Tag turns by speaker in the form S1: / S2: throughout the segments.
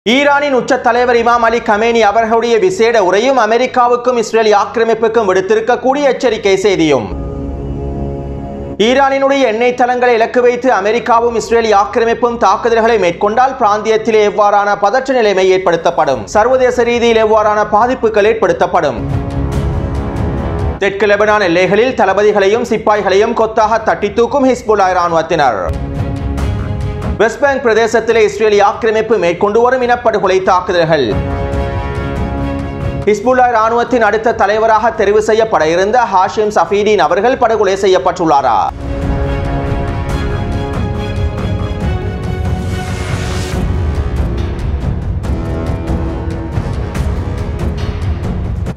S1: ஈரானின் உச்ச தலைவர் இமாம் அலி கமேனி அவர்களுடைய விசேட உரையும் அமெரிக்காவுக்கும் இஸ்ரேல் ஆக்கிரமிப்புக்கும் விடுத்திருக்கக்கூடிய எச்சரிக்கை செய்தியும். ஈரானினுடைய எண்ணெய் தளங்களை இலக்கு வைத்து அமெரிக்காவும் இஸ்ரேல் ஆக்கிரமிப்பும் தாக்குதல்களை மேற்கொண்டால் பிராந்தியத்திலே எவ்வாறான பதற்ற நிலைமை ஏற்படுத்தப்படும், சர்வதேச ரீதியில் எவ்வாறான பாதிப்புகள் ஏற்படுத்தப்படும். தெற்கு லெபனான் எல்லைகளில் தளபதிகளையும் சிப்பாய்களையும் கொத்தாக தட்டி தூக்கும் ஹிஸ்புல்லா இராணுவத்தினர். வெஸ்ட் பேங்க் பிரதேசத்திலே இஸ்ரேல் ஆக்கிரமிப்பு மேற்கொண்டு வரும் இனப்படுகொலை தாக்குதல்கள். ஹிஸ்புல்லா இராணுவத்தின் அடுத்த தலைவராக தெரிவு செய்யப்பட இருந்த ஹாஷிம் சஃபீதீன் அவர்கள் படுகொலை செய்யப்பட்டுள்ளாரா?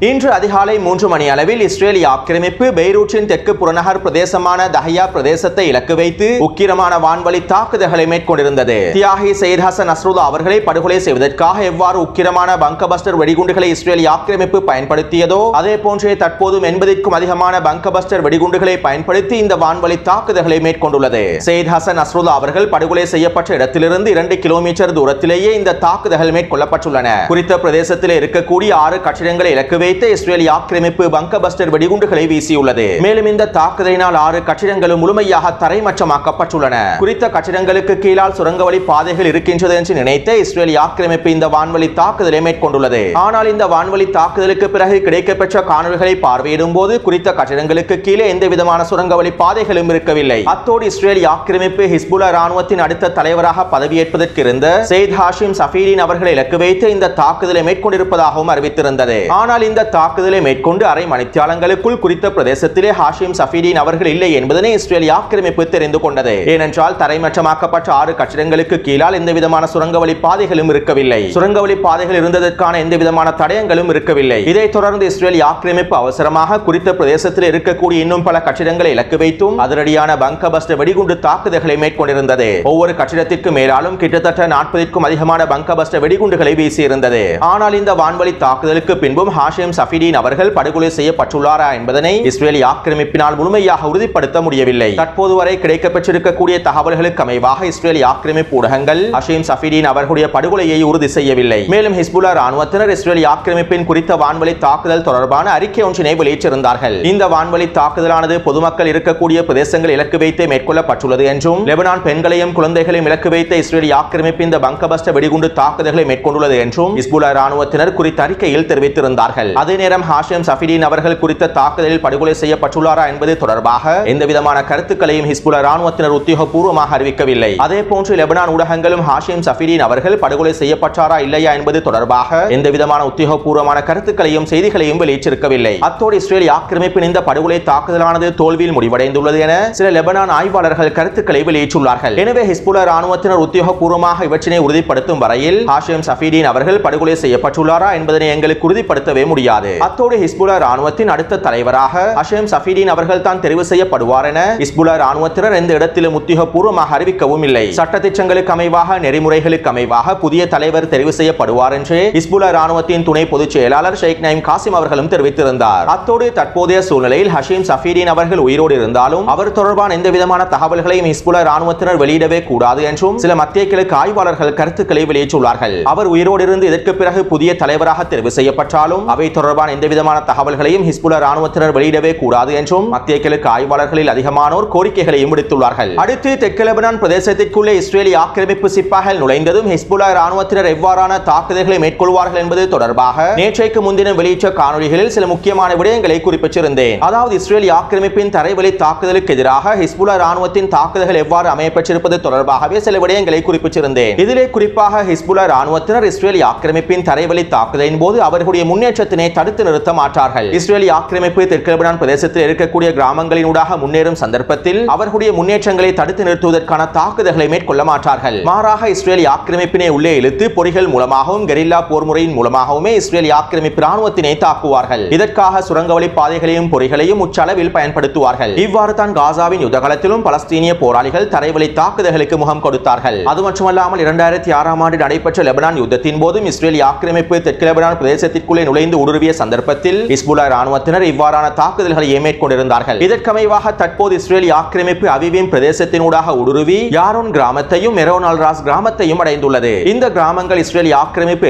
S1: இன்று அதிகாலை 3 மணி அளவில் இஸ்ரேல் ஆக்கிரமிப்பு பெய்ரூட்டின் தெற்கு புறநகர் பிரதேசமான தஹியா பிரதேசத்தை இலக்கு வைத்து உக்கிரமான வான்வழி தாக்குதல்களை மேற்கொண்டிருந்தது. தியாகி சையத் ஹசன் நஸ்ருல்லா அவர்களை படுகொலை செய்வதற்காக எவ்வாறு உக்கிரமான பங்கபஸ்டர் வெடிகுண்டுகளை இஸ்ரேல் ஆக்கிரமிப்பு பயன்படுத்தியதோ அதே போன்றே தற்போதும் 80க்கும் அதிகமான பங்கபஸ்டர் வெடிகுண்டுகளை பயன்படுத்தி இந்த வான்வழி தாக்குதல்களை மேற்கொண்டுள்ளது. சையத் ஹசன் நஸ்ருல்லா அவர்கள் படுகொலை செய்யப்பட்ட இடத்திலிருந்து 2 கிலோமீட்டர் தூரத்திலேயே இந்த தாக்குதல்கள் மேற்கொள்ளப்பட்டுள்ளன. குறித்த பிரதேசத்தில் இருக்கக்கூடிய 6 கட்டிடங்களை இலக்கு வைத்து இஸ்ரேல் ஆக்கிரமிப்பு பங்கபஸ்டர் வெடிகுண்டுகளை வீசியுள்ளது. மேலும் இந்த தாக்குதலினால் 6 கட்டிடங்களும் முழுமையாக தரைமட்டமாக்கப்பட்டுள்ளன. குறித்த கட்டிடங்களுக்கு கீழால் சுரங்கவழி பாதைகள் இருக்கின்றது என்று நினைத்த இஸ்ரேல் ஆக்கிரமிப்பு இந்த வான்வழி தாக்குதலை மேற்கொண்டுள்ளது. ஆனால் இந்த வான்வழி தாக்குதலுக்கு பிறகு கிடைக்கப்பெற்ற காணொலிகளை பார்வையிடும் போது குறித்த கட்டிடங்களுக்கு கீழே எந்த விதமான சுரங்கவழி பாதைகளும் இருக்கவில்லை. அத்தோடு இஸ்ரேல் ஆக்கிரமிப்பு ஹிஸ்புல்லா இராணுவத்தின் அடுத்த தலைவராக பதவியேற்பதற்கு இருந்த சையத் ஹாஷிம் சஃபீதீன் அவர்களை இலக்கு வைத்து இந்த தாக்குதலை மேற்கொண்டிருப்பதாகவும் அறிவித்திருந்தது. ஆனால் இந்த தாக்குதலை மேற்கொண்டு அரை மணித்தியாலங்களுக்குள் குறித்த பிரதேசத்திலே ஹாஷிம் சஃபீதீன் அவர்கள் இல்லை என்பதனை இஸ்ரேல் ஆக்கிரமிப்பு தெரிந்து கொண்டது. ஏனென்றால் தரைமட்டமாக்கப்பட்ட 6 கட்டிடங்களுக்கு கீழால் எந்த விதமான சுரங்கவழி பாதைகளும் இருக்கவில்லை. சுரங்கவழி பாதைகள் இருந்ததற்கான எந்த விதமான தடயங்களும் இருக்கவில்லை. இதைத் தொடர்ந்து இஸ்ரேல் ஆக்கிரமிப்பு அவசரமாக குறித்த பிரதேசத்தில் இருக்கக்கூடிய இன்னும் பல கட்டிடங்களை இலக்கு வைத்தும் அதிரடியான பங்கபஸ்டர் வெடிகுண்டு தாக்குதல்களை மேற்கொண்டிருந்தது. ஒவ்வொரு கட்டிடத்திற்கு மேலாலும் கிட்டத்தட்ட 40க்கும் அதிகமான பங்கபஸ்டர் வெடிகுண்டுகளை வீசியிருந்தது. ஆனால் இந்த வான்வழி தாக்குதலுக்கு பின்பும் ஹாஷிம் சஃபீதீன் அவர்கள் படுகொலை செய்யப்பட்டுள்ளாரா என்பதனை இஸ்ரேல் ஆக்கிரமிப்பினால் முழுமையாக உறுதிப்படுத்த முடியவில்லை. தற்போது வரை கிடைக்கப்பெற்றிருக்கக்கூடிய தகவல்களுக்கு அமைவாக இஸ்ரேல் ஆக்கிரமிப்பு ஊடகங்கள் ஹாஷிம் சஃபீதீன் அவர்களுடைய படுகொலையை உறுதி செய்யவில்லை. மேலும் ஹிஸ்புல்லா இராணுவத்தினர் இஸ்ரேல் ஆக்கிரமிப்பின் குறித்த வான்வழி தாக்குதல் தொடர்பான அறிக்கை ஒன்றினை வெளியிட்டிருந்தார்கள். இந்த வான்வழி தாக்குதலானது பொதுமக்கள் இருக்கக்கூடிய பிரதேசங்கள் இலக்கு வைத்து மேற்கொள்ளப்பட்டுள்ளது என்றும் லெபனான் பெண்களையும் குழந்தைகளையும் இலக்கு வைத்த இஸ்ரேல் ஆக்கிரமிப்பு இந்த பங்கபஸ்டர் வெடிகுண்டு தாக்குதல்களை மேற்கொண்டுள்ளது என்றும் ஹிஸ்புல்லா இராணுவத்தினர் குறித்த அறிக்கையில் தெரிவித்திருந்தார்கள். அதே நேரம் ஹாஷிம் சஃபீதீன் அவர்கள் குறித்த தாக்குதலில் படுகொலை செய்யப்பட்டுள்ளாரா என்பது தொடர்பாக எந்த விதமான கருத்துக்களையும் ஹிஸ்புல்லா இராணுவத்தினர் உத்தியோகபூர்வமாக அறிவிக்கவில்லை. அதே போன்று லெபனான் ஊடகங்களும் ஹாஷிம் சஃபீதீன் அவர்கள் படுகொலை செய்யப்பட்டாரா இல்லையா என்பது தொடர்பாக எந்த விதமான உத்தியோகபூர்வமான கருத்துக்களையும் செய்திகளையும் வெளியிட்டிருக்கவில்லை. அத்தோடு இஸ்ரேல் ஆக்கிரமிப்பின் இந்த படுகொலை தாக்குதலானது தோல்வியில் முடிவடைந்துள்ளது என சில லெபனான் ஆய்வாளர்கள் கருத்துக்களை வெளியிட்டுள்ளார்கள். எனவே ஹிஸ்புல்லா இராணுவத்தினர் உத்தியோகபூர்வமாக இவற்றினை உறுதிப்படுத்தும் வரையில் ஹாஷிம் சஃபீதீன் அவர்கள் படுகொலை செய்யப்பட்டுள்ளாரா என்பதனை எங்களுக்கு உறுதிப்படுத்தவே முடியாது. அத்தோடு ஹிஸ்புல்லா இராணுவத்தின் அடுத்த தலைவராக ஹாஷிம் சஃபீதீன் அவர்கள் தான் தெரிவு செய்யப்படுவார் என ஹிஸ்புல்லா இராணுவத்தினர் எந்த இடத்திலும் உத்தியோகபூர்வமாக அறிவிக்கவும் இல்லை. சட்டதிட்டங்களுக்கு அமைவாக நெறிமுறைகளுக்கு அமைவாக புதிய தலைவர் தெரிவு செய்யப்படுவார் என்று ஹிஸ்புல்லா இராணுவத்தின் துணை பொதுச் செயலாளர் ஷேக் நயீம் காசிம் அவர்களும் தெரிவித்திருந்தார். அத்தோடு தற்போதைய சூழ்நிலையில் ஹாஷிம் சஃபீதீன் அவர்கள் உயிரோடு இருந்தாலும் அவர் தொடர்பான எந்த விதமான தகவல்களையும் ஹிஸ்புல்லா இராணுவத்தினர் வெளியிடவே கூடாது என்றும் சில மத்திய கிழக்கு ஆய்வாளர்கள் கருத்துக்களை வெளியிட்டுள்ளார்கள். அவர் உயிரோடு இருந்து இதற்கு பிறகு புதிய தலைவராக தெரிவு செய்யப்பட்டாலும் அவை தொடர்பான எந்த விதமான தகவல்களையும் ஹிஸ்புல்லா இராணுவத்தினர் வெளியிடவே கூடாது என்றும் மத்திய கிழக்கு ஆய்வாளர்களில் அதிகமானோர் கோரிக்கைகளையும் விடுத்துள்ளார்கள். அடுத்து தெற்கு லெபனான் பிரதேசத்திற்குள்ளே இஸ்ரேல் ஆக்கிரமிப்பு சிப்பாய்கள் நுழைந்ததும் ஹிஸ்புல்லா இராணுவத்தினர் எவ்வாறான தாக்குதல்களை மேற்கொள்வார்கள் என்பது தொடர்பாக நேற்றைக்கு முன்தினம் வெளியிட்ட காணொலிகளில் சில முக்கியமான விடயங்களை குறிப்பிட்டிருந்தேன். அதாவது இஸ்ரேல் ஆக்கிரமிப்பின் தரைவழி தாக்குதலுக்கு எதிராக ஹிஸ்புல்லா இராணுவத்தின் தாக்குதல்கள் எவ்வாறு அமையப்பெற்றிருப்பது தொடர்பாகவே சில விடயங்களை குறிப்பிட்டிருந்தேன். இதிலே குறிப்பாக ஹிஸ்புல்லா இராணுவத்தினர் இஸ்ரேல் ஆக்கிரமிப்பின் தரைவழி தாக்குதலின் போது அவர்களுடைய முன்னேற்றத்தினை தடுத்து நிறுத்த மாட்டார்கள். இஸ்ரேல் ஆக்கிரமிப்பு தெற்கு லெபனான் பிரதேசத்தில் இருக்கக்கூடிய கிராமங்களின் ஊடாக முன்னேறும் சந்தர்ப்பத்தில் அவர்களுடைய முன்னேற்றங்களை தடுத்து நிறுத்துவதற்கான தாக்குதல்களை மேற்கொள்ள மாட்டார்கள். மாறாக இஸ்ரேல் ஆக்கிரமிப்பினை உள்ளே இழுத்து பொறிகள் மூலமாகவும் கெரில்லா போர் முறையின் மூலமாகவுமே இஸ்ரேல் ஆக்கிரமிப்பு இராணுவத்தினை தாக்குவார்கள். இதற்காக சுரங்கவழி பாதைகளையும் பொறிகளையும் உச்சளவில் பயன்படுத்துவார்கள். இவ்வாறு தான் காசாவின் யுத்தகலத்திலும் பலஸ்தீனிய போராளிகள் தரைவழி தாக்குதல்களுக்கு முகம் கொடுத்தார்கள். அது மட்டுமல்லாமல் 2006ஆம் ஆண்டு நடைபெற்ற லெபனான் யுத்தத்தின் போதும் இஸ்ரேல் ஆக்கிரமிப்பு தெற்கு லெபனான் பிரதேசத்திற்குள்ளே நுழைந்து ஊடுருவிய சந்தர்ப்பத்தில் ஹிஸ்புல்லா ராணுவத்தினர் இவ்வாறான தாக்குதல்களை மேற்கொண்டிருந்தார்கள். இதற்கமைவாக தற்போது இஸ்ரேலிய ஆக்கிரமிப்பு அவிவின் பிரதேசத்தினூடாக ஊடுருவி யாரோன் கிராமத்தையும் மெரோன் அல் ராஸ் கிராமத்தையும் அடைந்துள்ளது. இந்த கிராமங்கள் இஸ்ரேலிய ஆக்கிரமிப்பு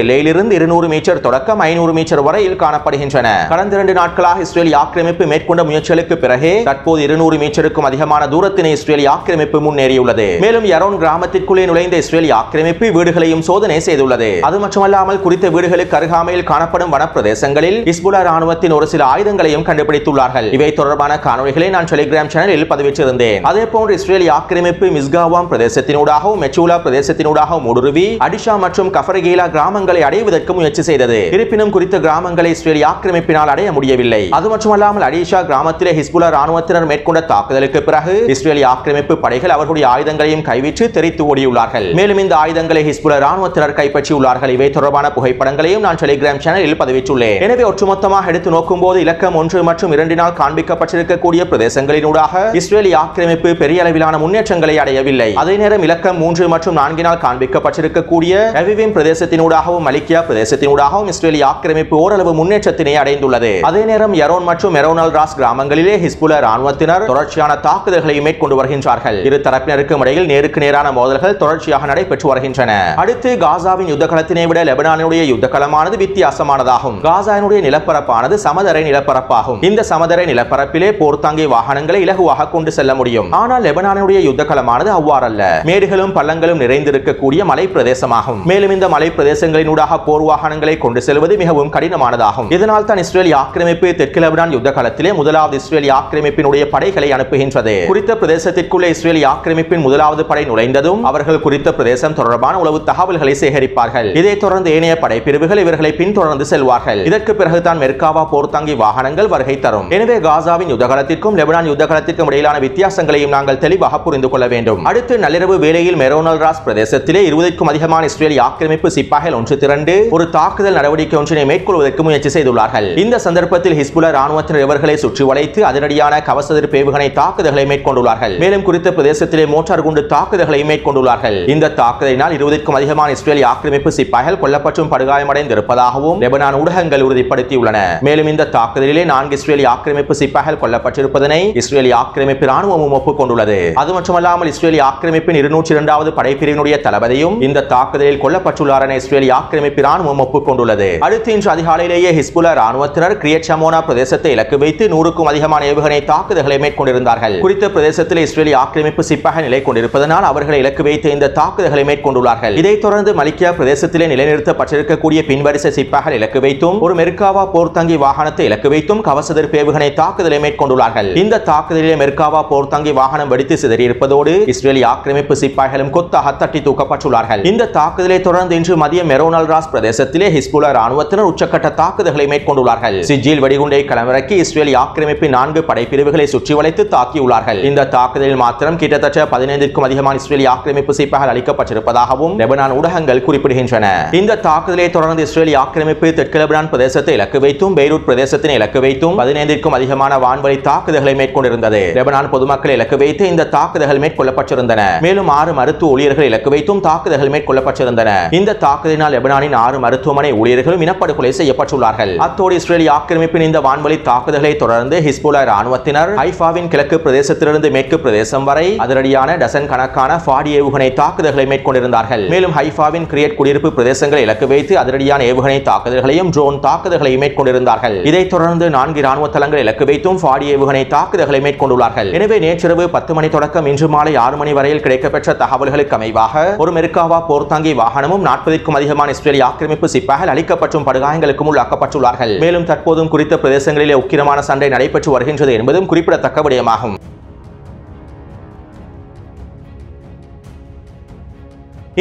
S1: எல்லையிலிருந்து 200 மீட்டர் தொடக்கம் 500 மீட்டர் வரையில் காணப்படுகின்றன. கடந்த 2 நாட்களாக இஸ்ரேலிய ஆக்கிரமிப்பு மேற்கொண்ட முயற்சிகளுக்கு பிறகு தற்போது 200 மீட்டருக்கும் அதிகமான தூரத்தினை இஸ்ரேலிய ஆக்கிரமிப்பு முன்னேறியுள்ளது. மேலும் யரோன் கிராமத்திற்குள்ளே நுழைந்த இஸ்ரேலிய ஆக்கிரமிப்பு வீடுகளையும் சோதனை செய்துள்ளது. அது மட்டுமல்லாமல் குறித்த வீடுகளுக்கு அருகாமையில் காணப்படும் வனப்பிரதேசங்களில் ஹிஸ்புல்லா ராணுவத்தின் ஒரு சில ஆயுதங்களையும் கண்டுபிடித்துள்ளார்கள். இவை தொடர்பான காணொளிகளை நான் டெலிகிராம் சேனலில் பதிவிட்டிருந்தேன். அதேபோன்று இஸ்ரேலிய ஆக்கிரமிப்பு மிஸ்காவாம் பிரதேசத்தினூடாகவும் மெச்சூலா பிரதேசத்தினூடாகவும் ஊடுருவி அடிஷா மற்றும் கஃபரகீலா கிராமங்களை அடைவதற்கு முயற்சி செய்தது. இருப்பினும் குறித்த கிராமங்களை இஸ்ரேலிய ஆக்கிரமிப்பினால் அடைய முடியவில்லை. அது மட்டுமல்லாமல் அடிஷா கிராமத்திலே ஹிஸ்புல்லா ராணுவத்தினர் மேற்கொண்ட தாக்குதலுக்கு பிறகு இஸ்ரேலிய ஆக்கிரமிப்பு படைகள் அவர்களுடைய ஆயுதங்களையும் கைவிட்டு தெரித்து ஓடியுள்ளார்கள். மேலும் இந்த ஆயுதங்களை ஹிஸ்புல்லா ராணுவத்தினர் கைப்பற்றியுள்ளார்கள். இவை தொடர்பான புகைப்படங்களையும் நான் டெலிகிராம் சேனலில் பதிவிட்டுள்ளேன். எனவே ஒட்டுமொத்தமாக எடுத்து நோக்கும்போது இலக்கம் 1 மற்றும் 2 காண்பிக்கப்பட்டிருக்கக்கூடிய பிரதேசங்களினூடாக இஸ்ரேலிய ஆக்கிரமிப்பு பெரிய அளவிலான முன்னேற்றங்களை அடையவில்லை. அதே நேரம் இலக்கம் 3 மற்றும் 4 காண்பிக்கப்பட்டிருக்கக்கூடிய அவிவிம் பிரதேசத்தினூடாகவும் மலிக்கியா பிரதேசத்தினூடாகவும் இஸ்ரேலிய ஆக்கிரமிப்பு ஓரளவு முன்னேற்றத்தினை அடைந்துள்ளது. அதே நேரம் யரோன் மற்றும் மெரோன் அல் ராஸ் கிராமங்களிலே ஹிஸ்புல்லா ராணுவத்தினர் தொடர்ச்சியான தாக்குதல்களை மேற்கொண்டு வருகின்றார்கள். இரு தரப்பினருக்கும் இடையில் நேருக்கு நேரான மோதல்கள் தொடர்ச்சியாக நடைபெற்று வருகின்றன. அடுத்து காசாவின் யுத்த களத்தினை விட லெபனானுடைய யுத்த களமானது வித்தியாசமானதாகும். காசாவினுடைய நிலப்பரப்பானது சமதரை நிலப்பரப்பாகும். இந்த சமதரை நிலப்பரப்பிலே போர்த்தாங்கி வாகனங்களை இலகுவாக கொண்டு செல்ல முடியும். ஆனால் லெபனானுடைய யுத்த களமானது அவ்வாறல்ல. மேடுகளும் பள்ளங்களும் நிறைந்திருக்கக்கூடிய மலை பிரதேசமாகும். மேலும் இந்த மலை பிரதேசங்களினூடாக போர் வாகனங்களை கொண்டு செல்வது மிகவும் கடினமானதாகும். இதனால் தான் இஸ்ரேலிய ஆக்கிரமிப்பு தெற்கு லெபனான் யுத்த களத்திலே முதலாவது இஸ்ரேலிய ஆக்கிரமிப்பினுடைய படைகளை அனுப்புகின்றது. குறித்த பிரதேசத்திற்குள்ளே இஸ்ரேலிய ஆக்கிரமிப்பின் முதலாவது படை நுழைந்ததும் அவர்கள் குறித்த பிரதேசம் தொடர்பான உளவு தகவல்களை சேகரிப்பார்கள். இதைத் தொடர்ந்து ஏனைய படைப்பிரிவுகள் இவர்களை பின்தொடர்ந்து செல்வார்கள். இதற்கு பிறகுதான் மெர்காவா போர்த்தாங்கி வாகனங்கள் வருகை தரும். எனவே காசாவின் யுத்த களத்திற்கும் லெபனான் யுத்த களத்திற்கும் இடையிலான வித்தியாசங்களையும் நாங்கள் தெளிவாக புரிந்து கொள்ள வேண்டும். அடுத்து நள்ளிரவு வேளையில் மெரோன் அல் ராஸ் பிரதேசத்திலே 20க்கும் அதிகமான இஸ்ரேலிய ஆக்கிரமிப்பு சிப்பாய்கள் ஒன்று திரண்டு ஒரு தாக்குதல் நடவடிக்கை ஒன்றினை மேற்கொள்வதற்கு முயற்சி செய்துள்ளார்கள். இந்த சந்தர்ப்பத்தில் ஹிஸ்புல்லா ராணுவத்தினர் இவர்களை சுற்றி வளைத்து அதிரடியான கவசதிர் ஏவுகணை தாக்குதல்களை மேற்கொண்டுள்ளார்கள். மேலும் குறித்த பிரதேசத்திலே மோட்டார் குண்டு தாக்குதல்களை மேற்கொண்டுள்ளார்கள். இந்த தாக்குதலினால் 20க்கும் அதிகமான இஸ்ரேலிய ஆக்கிரமிப்பு சிப்பாய்கள் கொல்லப்பட்டும் படுகாயமடைந்திருப்பதாகவும் லெபனான் ஊடகங்கள் உறுதிப்படுத்தியுள்ளன. மேலும் இந்த தாக்குதலிலே 4 இஸ்ரேலிய ஆக்கிரமிப்பு சிப்பாய்கள் கொல்லப்பட்டிருப்பதனை இஸ்ரேலிய ஆக்கிரமிப்பு ராணுவமும் ஒப்புக்கொண்டுள்ளது. அது மட்டுமல்லாமல் இஸ்ரேலிய ஆக்கிரமிப்பின் 202வது படைப்பிரிவினுடைய தளபதியும் இந்த தாக்குதலில் கொல்லப்பட்டுள்ளார் என இஸ்ரேலிய ஆக்கிரமிப்பு ராணுவம் ஒப்புக்கொண்டுள்ளது. அடுத்து இன்று அதிகாலையிலேயே ஹிஸ்புல்லா ராணுவத்தினர் கிரியட் ஷமோனா பிரதேசத்தை இலக்கு வைத்து 100க்கும் அதிகமான ஏவுகணை தாக்குதல்களை மேற்கொண்டிருந்தார்கள். குறித்த பிரதேசத்தில் இஸ்ரேலிய ஆக்கிரமிப்பு சிப்பாய்கள் நிலை கொண்டிருப்பதனால் அவர்களை இலக்கு வைத்து இந்த தாக்குதல்களை மேற்கொண்டுள்ளார்கள். இதைத் தொடர்ந்து மலிக்கியா பிரதேசத்திலே நிலைநிறுத்தப்பட்டிருக்கக்கூடிய பின்வரிசை சிப்பாய்கள் இலக்கு வைத்தும் ஒரு மெர்காவா போர்த்தாங்கி வாகனத்தை இலக்கு வைத்தும் கவசதிர் ஏவுகணை தாக்குதலை மேற்கொண்டுள்ளார்கள். இந்த தாக்குதலிலே மெர்காவா போர்த்தாங்கி வாகனம் வெடித்து சிதறியிருப்பதோடு இஸ்ரேலிய ஆக்கிரமிப்பு சிப்பாய்களும் கொத்தாக தட்டி தூக்கப்பட்டுள்ளார்கள். இந்த தாக்குதலை தொடர்ந்து இன்று மதியம் மெரோன் அல் ராஸ் பிரதேசத்திலே ஹிஸ்புல்லா ராணுவத்தினர் உச்சக்கட்ட தாக்குதல்களை மேற்கொண்டுள்ளார்கள். சிஜில் வெடிகுண்டை களமிறக்கி இஸ்ரேலிய ஆக்கிரமிப்பின் 4 படைப்பிரிவுகளை சுற்றி வளைத்து தாக்கியுள்ளார்கள். இந்த தாக்குதலில் மாத்திரம் கிட்டத்தட்ட 15க்கும் அதிகமான இஸ்ரேலிய ஆக்கிரமிப்பு சிப்பாய்கள் அளிக்கப்பட்டிருப்பதாகவும் லெபனான் ஊடகங்கள் குறிப்பிடுகின்றன. இந்த தாக்குதலை தொடர்ந்து இஸ்ரேலிய ஆக்கிரமிப்பு தெற்கு லெபனான் பிரதேசத்தை இலக்கு வைத்தும் பெய்ரூட் பிரதேசத்தினை இலக்கு வைத்தும் 15க்கும் அதிகமான வான்வழி தாக்குதல்களை மேற்கொண்டிருந்தது. லெபனான் பொதுமக்களை இலக்கு வைத்து இந்த தாக்குதல்கள் மேற்கொள்ளப்பட்டிருந்தன. மேலும் 6 மருத்துவ ஊழியர்கள் இலக்கு வைத்தும் தாக்குதல்கள் மேற்கொள்ளப்பட்டிருந்தன. இந்த தாக்குதலினால் லெபனானின் 6 மருத்துவமனை ஊழியர்களும் இனப்படுகொலை செய்யப்பட்டுள்ளார்கள். அத்தோடு இஸ்ரேலிய ஆக்கிரமிப்பின் இந்த வான்வழி தாக்குதல்களை தொடர்ந்து ஹிஸ்புல்லா ராணுவத்தினர் ஹைஃபாவின் கிழக்கு பிரதேசத்திலிருந்து மேற்கு பிரதேசம் வரை அதிரடியான டசன் கணக்கான ஃபாடி ஏவுகணை தாக்குதல்களை மேற்கொண்டிருந்தார்கள். மேலும் ஹைஃபாவின் கிரியட் குடியிருப்பு பிரதேசங்களை இலக்கு வைத்து அதிரடியான ஏவுகணை தாக்குதல்களையும் ட்ரோன் தாக்குதல்களையும் மேற்கொண்டிருந்தார்கள். இதைத் தொடர்ந்து 4 ராணுவ தளங்களை இலக்கு வைத்தும் ஃபாடி ஏவுகணை தாக்குதல்களை மேற்கொண்டுள்ளார்கள். எனவே நேற்றிரவு 10 மணி தொடக்கம் இன்று மாலை 6 மணி வரையில் கிடைக்கப்பெற்ற தகவல்களுக்கு அமைவாக ஒரு மெர்காவா போர்த்தாங்கி வாகனமும் 40க்கும் அதிகமான இஸ்ரேலிய ஆக்கிரமிப்பு சிப்பாய்கள் அளிக்கப்பட்டும் படுகாயங்களுக்கும் உள்ளாக்கப்பட்டுள்ளார்கள். மேலும் தற்போதும் குறித்த பிரதேசங்களிலே உக்கிரமான சண்டை நடைபெற்று வருகின்றது என்பதும் குறிப்பிடத்தக்க விடயமாகும்.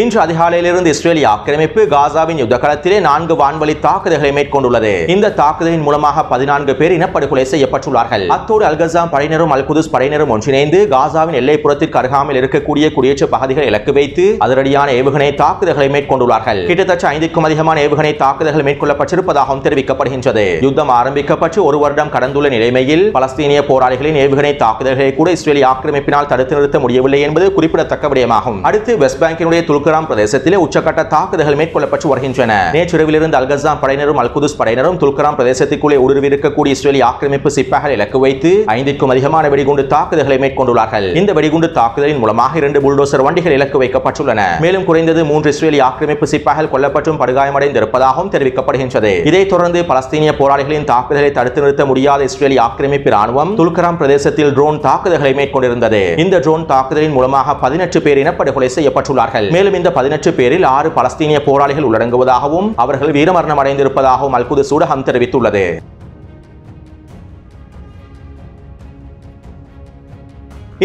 S1: இன்று அதிகாலையிலிருந்து இஸ்ரேலிய ஆக்கிரமிப்பு காசாவின் யுத்த களத்திலே 4 வான்வழி தாக்குதல்களை மேற்கொண்டுள்ளது. இந்த தாக்குதலின் மூலமாக 14 பேர் இனப்படுகொலை செய்யப்பட்டுள்ளார்கள். அத்தோடு அல்கசாம் படையினரும் அல் குதுஸ் படையினரும் ஒன்றிணைந்து காசாவின் எல்லைப்புறத்திற்கு அருகாமையில் இருக்கக்கூடிய குடியேற்ற பகுதிகளை இலக்கு வைத்து அதிரடியான ஏவுகணை தாக்குதல்களை மேற்கொண்டுள்ளார்கள். கிட்டத்தட்ட 5க்கும் அதிகமான ஏவுகணை தாக்குதல்கள் மேற்கொள்ளப்பட்டிருப்பதாகவும் தெரிவிக்கப்படுகின்றது. யுத்தம் ஆரம்பிக்கப்பட்டு 1 வருடம் கடந்துள்ள நிலைமையில் பலஸ்தீனிய போராளிகளின் ஏவுகணை தாக்குதல்களை கூட இஸ்ரேலிய ஆக்கிரமிப்பினால் தடுத்து நிறுத்த முடியவில்லை என்பது குறிப்பிடத்தக்க விடயமாகும். அடுத்து வெஸ்ட் பேங்கினுடைய துல்கராம் பிரதேசத்திலே உச்சக்கட்ட தாக்குதல்கள் மேற்கொள்ளப்பட்டு வருகின்றன. நேற்றிரவிலிருந்து அல்-கஸ்ஸாம் படையினரும் அல்-குதுஸ் படையினரும் துல்கராம் பிரதேசத்திற்குள்ளே ஊடுருவியிருக்கக்கூடிய இஸ்ரேலிய ஆக்கிரமிப்பு சிப்பாய்களை இலக்கு வைத்து 5க்கும் அதிகமான வெடிகுண்டு தாக்குதல்களை மேற்கொண்டுள்ளார்கள். இந்த வெடிகுண்டு தாக்குதலின் மூலமாக 2 புல்டோசர் வண்டிகள் இலக்கு வைக்கப்பட்டுள்ளன. மேலும் குறைந்தது 3 இஸ்ரேலிய ஆக்கிரமிப்பு சிப்பாய்கள் கொல்லப்பட்டும் படுகாயமடைந்திருப்பதாகவும் தெரிவிக்கப்படுகின்றது. இதைத் தொடர்ந்து பலஸ்தீனிய போராளிகளின் தாக்குதலை தடுத்து நிறுத்த முடியாத இஸ்ரேலிய ஆக்கிரமிப்பு ராணுவம் துல்கராம் பிரதேசத்தில் ட்ரோன் தாக்குதல்களை மேற்கொண்டிருந்தது. இந்த ட்ரோன் தாக்குதலின் மூலமாக 18 பேர் இனப்படுகொலை செய்யப்பட்டுள்ளார்கள். மேலும் இந்த 18 பேரில் 6 பலஸ்தீனிய போராளிகள் உள்ளடங்குவதாகவும் அவர்கள் வீரமரணம் அடைந்திருப்பதாகவும் அல்-குதுஸ் ஊடகம் தெரிவித்துள்ளது.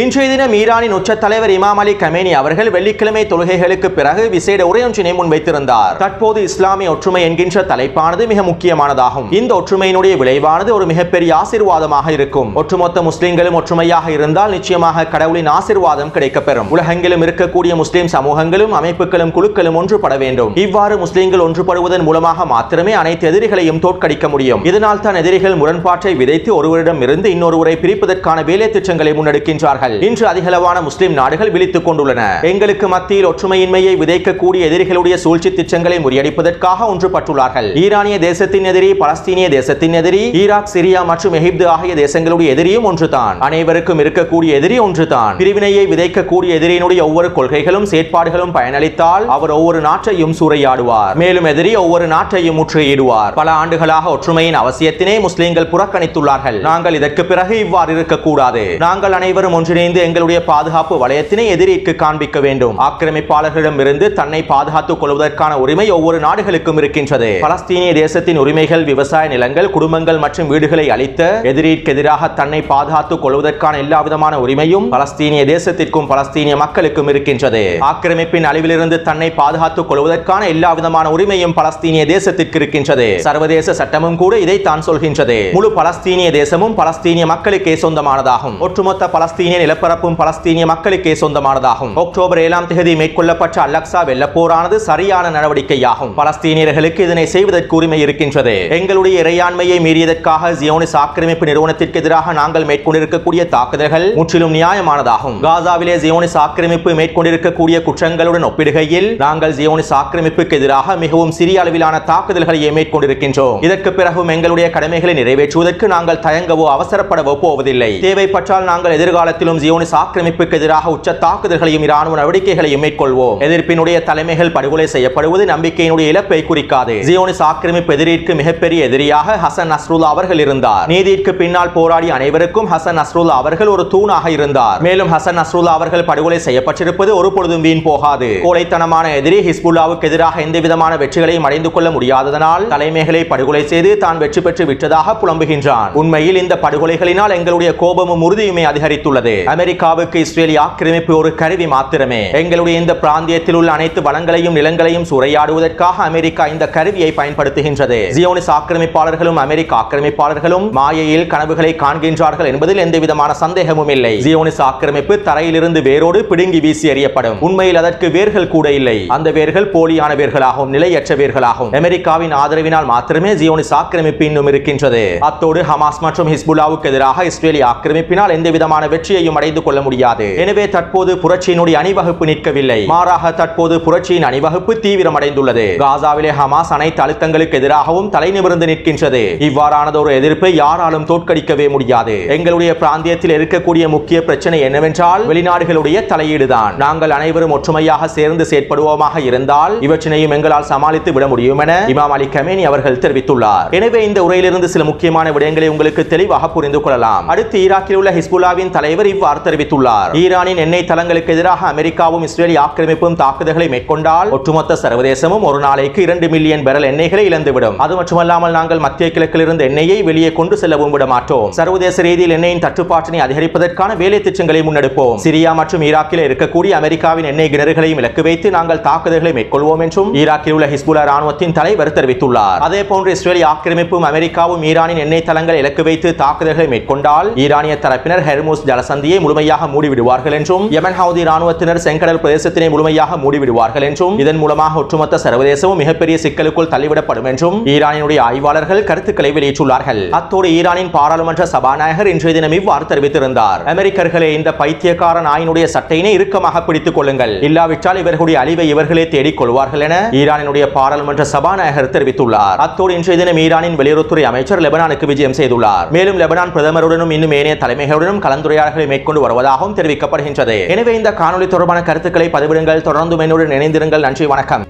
S1: இன்றைய தினம் ஈரானின் உச்ச தலைவர் இமாம் அலி கமேனி அவர்கள் வெள்ளிக்கிழமை தொழுகைகளுக்கு பிறகு விசேட உரையொன்றினை முன்வைத்திருந்தார். தற்போது இஸ்லாமிய ஒற்றுமை என்கின்ற தலைப்பானது மிக முக்கியமானதாகும். இந்த ஒற்றுமையினுடைய விளைவானது ஒரு மிகப்பெரிய ஆசீர்வாதமாக இருக்கும். ஒட்டுமொத்த முஸ்லிம்களும் ஒற்றுமையாக இருந்தால் நிச்சயமாக கடவுளின் ஆசீர்வாதம் கிடைக்கப்பெறும். உலகெங்கிலும் இருக்கக்கூடிய முஸ்லிம் சமூகங்களும் அமைப்புகளும் குழுக்களும் ஒன்றுபட வேண்டும். இவ்வாறு முஸ்லிம்கள் ஒன்றுபடுவதன் மூலமாக மாத்திரமே அனைத்து எதிரிகளையும் தோற்கடிக்க முடியும். இதனால் தான் எதிரிகள் முரண்பாட்டை விதைத்து ஒருவரிடம் இருந்து இன்னொருவரை பிரிப்பதற்கான வேலை திட்டங்களை முன்னெடுக்கின்றார்கள். இன்று அதிகளவான முஸ்லிம் நாடுகள் விழித்துக் கொண்டுள்ளன. எங்களுக்கு மத்தியில் ஒற்றுமையின்மையை விதைக்கக்கூடிய எதிரிகளுடைய சூழ்ச்சி திட்டங்களை முறியடிப்பதற்காக ஒன்றுபட்டுள்ளார்கள். ஈரானிய தேசத்தின் எதிரி, பலஸ்தீனிய தேசத்தின் எதிரி, ஈராக், சிரியா மற்றும் எகிப்து ஆகிய தேசங்களுடைய எதிரியும் ஒன்றுதான். அனைவருக்கும் இருக்கக்கூடிய எதிரி ஒன்றுதான். பிரிவினையை விதைக்கக்கூடிய எதிரியினுடைய ஒவ்வொரு கொள்கைகளும் செயற்பாடுகளும் பயனளித்தால் அவர் ஒவ்வொரு நாட்டையும் சூறையாடுவார். மேலும் எதிரி ஒவ்வொரு நாட்டையும் முற்றுகையிடுவார். பல ஆண்டுகளாக ஒற்றுமையின் அவசியத்தினை முஸ்லிம்கள் புறக்கணித்துள்ளார்கள். நாங்கள் இதற்கு பிறகு இவ்வாறு இருக்கக்கூடாது. நாங்கள் அனைவரும் ஒன்றிணைந்து எங்களுடைய பாதுகாப்பு வளையத்தினை எதிரிக்கு காண்பிக்க வேண்டும். ஆக்கிரமிப்பாளர்களிடம் இருந்து தன்னை பாதுகாத்துக் கொள்வதற்கான உரிமை ஒவ்வொரு நாடுகளுக்கும் இருக்கின்றது. பலஸ்தீனிய தேசத்தின் உரிமைகள், விவசாய நிலங்கள், குடும்பங்கள் மற்றும் வீடுகளை அளித்த எதிரிக்கு எதிராக தன்னை பாதுகாத்துக் கொள்வதற்கான எல்லா விதமான உரிமையும் பலஸ்தீனிய தேசத்திற்கும் பலஸ்தீனிய மக்களுக்கும் இருக்கின்றது. ஆக்கிரமிப்பின் அழிவிலிருந்து தன்னை பாதுகாத்துக் கொள்வதற்கான எல்லா விதமான உரிமையும் பலஸ்தீனிய தேசத்திற்கு இருக்கின்றது. சர்வதேச சட்டமும் கூட இதைத்தான் சொல்கின்றது. முழு பலஸ்தீனிய தேசமும் பலஸ்தீனிய மக்களுக்கே சொந்தமானதாகும். ஒட்டுமொத்த பலஸ்தீனிய நிலப்பரப்பும் பலஸ்தீனிய மக்களுக்கே சொந்தமானதாகும். அக்டோபர் 7ஆம் தேதி மேற்கொள்ளப்பட்ட அல்-அக்ஸா வெள்ளப்போரானது சரியான நடவடிக்கையாகும். பலஸ்தீனியர்களுக்கு இதனை செய்வதற்கு உரிமை இருக்கின்றது. எங்களுடைய இறையாண்மையை மீறியதற்காக ஜியோனிஸ் ஆக்கிரமிப்பு நிறுவனத்திற்கு எதிராக நாங்கள் மேற்கொண்டிருக்கக்கூடிய தாக்குதல்கள் முற்றிலும் நியாயமானதாகும். காசாவிலே ஜியோனிஸ் ஆக்கிரமிப்பு மேற்கொண்டிருக்கக்கூடிய குற்றங்களுடன் ஒப்பிடுகையில் நாங்கள் ஜியோனிஸ் ஆக்கிரமிப்புக்கு எதிராக மிகவும் சிறிய அளவிலான தாக்குதல்களை மேற்கொண்டிருக்கின்றோம். இதற்கு பிறகும் எங்களுடைய கடமைகளை நிறைவேற்றுவதற்கு நாங்கள் தயங்கவோ அவசரப்படவோ போவதில்லை. தேவைப்பட்டால் நாங்கள் எதிர்காலத்திலும் ஜியோனிஸ் ஆக்கிரமிப்புக்கு எதிராக உச்ச தாக்குதல்களையும் இராணுவ நடவடிக்கைகளையும் மேற்கொள்வோம். எதிர்ப்பினுடைய தலைமைகள் படுகொலை செய்யப்படுவது நம்பிக்கையினுடைய இழப்பை குறிக்காது. ஜியோனிஸ் ஆக்கிரமிப்பு எதிரிற்கு மிகப்பெரிய எதிரியாக ஹசன் நஸ்ருல்லா அவர்கள் இருந்தார். நீதிக்கு பின்னால் போராடிய அனைவருக்கும் ஹசன் நஸ்ருல்லா அவர்கள் ஒரு தூணாக இருந்தார். மேலும் ஹசன் நஸ்ருல்லா அவர்கள் படுகொலை செய்யப்பட்டிருப்பது ஒரு பொழுதும் வீண் போகாது. கோழைத்தனமான எதிரி ஹிஸ்புல்லாவுக்கு எதிராக எந்த விதமான வெற்றிகளையும் அடைந்து கொள்ள முடியாததனால் தலைமைகளை படுகொலை செய்து தான் வெற்றி பெற்று விட்டதாக புலம்புகின்றான். உண்மையில் இந்த படுகொலைகளினால் எங்களுடைய கோபமும் உறுதியுமே அதிகரித்துள்ளது. அமெரிக்காவுக்கு இஸ்ரேலிய ஆக்கிரமிப்பு ஒரு கருவி மாத்திரமே. எங்களுடைய இந்த பிராந்தியத்தில் உள்ள அனைத்து வளங்களையும் நிலங்களையும் சூறையாடுவதற்காக அமெரிக்கா இந்த கருவியை பயன்படுத்துகின்றது. ஜியோனிஸ் ஆக்கிரமிப்பாளர்களும் அமெரிக்க ஆக்கிரமிப்பாளர்களும் மாயையில் கனவுகளை காண்கின்றார்கள் என்பதில் எந்த விதமான சந்தேகமும் இல்லை. ஜியோனிஸ் ஆக்கிரமிப்பு தரையிலிருந்து வேரோடு பிடுங்கி வீசி எறியப்படும். உண்மையில் அதற்கு வேர்கள் கூட இல்லை. அந்த வேர்கள் போலியான வேர்களாகும், நிலையற்ற வேர்களாகும். அமெரிக்காவின் ஆதரவினால் மாத்திரமே ஜியோனிஸ் ஆக்கிரமிப்பு இன்னும் இருக்கின்றது. அத்தோடு ஹமாஸ் மற்றும் ஹிஸ்புல்லாவுக்கு எதிராக இஸ்ரேலிய ஆக்கிரமிப்பினால் எந்த விதமான வெற்றியையும் அடைந்து கொள்ள முடியாது. எனவே தற்போது புரட்சியினுடைய அணிவகுப்பு நிற்கவில்லை. மாறாக தற்போது புரட்சியின் அணிவகுப்பு தீவிரமடைந்துள்ளது. காசாவிலே ஹமாஸ் அனைத்து அழுத்தங்களுக்கு எதிராகவும் தலை நிமிர்ந்து நிற்கின்றது. இவ்வாறானது ஒரு எதிர்ப்பை யாராலும் தோற்கடிக்கவே முடியாது. எங்களுடைய பிராந்தியத்தில் இருக்கக்கூடிய முக்கிய பிரச்சனை என்னவென்றால் வெளிநாடுகளுடைய தலையீடுதான். நாங்கள் அனைவரும் ஒற்றுமையாக சேர்ந்து செயற்படுவோமாக இருந்தால் இவற்றினையும் எங்களால் சமாளித்து விட முடியும் என இமாம் அலி கமேனி அவர்கள் தெரிவித்துள்ளார். எனவே இந்த உரையிலிருந்து சில முக்கியமான விடயங்களை உங்களுக்கு தெளிவாக புரிந்து கொள்ளலாம். அடுத்து ஈராக்கில் உள்ள ஹிஸ்புல்லாவின் தலைவர் இவ்வாறு தெரிவித்துள்ளார். ஈரானின் எண்ணெய் தளங்களுக்கு எதிராக அமெரிக்காவும் இஸ்ரேலிய ஆக்கிரமிப்பும் தாக்குதல்களை மேற்கொண்டால் ஒட்டுமொத்த சர்வதேசமும் ஒரு நாளைக்கு 2 மில்லியன் பேரல் எண்ணெய்களை இழந்துவிடும். அது மட்டுமல்லாமல் நாங்கள் மத்திய கிழக்கில் இருந்து எண்ணெயை வெளியே கொண்டு செல்லவும் விட மாட்டோம். சர்வதேச ரீதியில் எண்ணெயின் தட்டுப்பாட்டினை அதிகரிப்பதற்கான வேலை திட்டங்களை முன்னெடுப்போம். சிரியா மற்றும் ஈராக்கில் இருக்கக்கூடிய அமெரிக்காவின் எண்ணெய் கிணறுகளையும் இலக்கு வைத்து நாங்கள் தாக்குதல்களை மேற்கொள்வோம் என்றும் ஈராக்கில் உள்ள ஹிஸ்புல்லா ராணுவத்தின் தலைவர் தெரிவித்துள்ளார். அதே போன்று இஸ்ரேலிய ஆக்கிரமிப்பும் அமெரிக்காவும் ஈரானின் எண்ணெய் தளங்களை இலக்கு வைத்து தாக்குதல்களை மேற்கொண்டால் ஈரானிய தரப்பினர் ஹெர்முஸ் ஜலசந்தி பகுதியை முழுமையாக மூடிவிடுவார்கள் என்றும் யமன் ஹவுதி ராணுவத்தினர் செங்கடல் பிரதேசத்தினை முழுமையாக மூடிவிடுவார்கள் என்றும் இதன் மூலமாக ஒட்டுமொத்த சர்வதேசமும் மிகப்பெரிய சிக்கலுக்குள் தள்ளிவிடப்படும் என்றும் ஈரானினுடைய ஆய்வாளர்கள் கருத்துக்களை வெளியிட்டுள்ளார்கள். அத்தோடு ஈரானின் பாராளுமன்ற சபாநாயகர் இன்றைய தினம் இவ்வாறு தெரிவித்திருந்தார். அமெரிக்கர்களே, இந்த பைத்தியக்கார நாயினுடைய சட்டையினை இறுக்கமாக பிடித்துக் கொள்ளுங்கள், இல்லாவிட்டால் இவர்களுடைய அழிவை இவர்களே தேடிக் கொள்வார்கள் என ஈரானினுடைய பாராளுமன்ற சபாநாயகர் தெரிவித்துள்ளார். அத்தோடு இன்றைய தினம் ஈரானின் வெளியுறவுத்துறை அமைச்சர் லெபனானுக்கு விஜயம் செய்துள்ளார். மேலும் லெபனான் பிரதமருடனும் இன்னும் ஏனைய தலைமைகளுடனும் கலந்துரையாடல்களை மேற்கொண்டு வருவதாகவும் தெரிவிக்கப்படுகின்றது. எனவே இந்த காணொலி தொடர்பான கருத்துக்களை பதிவிடுங்கள். தொடர்ந்து என்னுடன் இணைந்திருங்கள். நன்றி, வணக்கம்.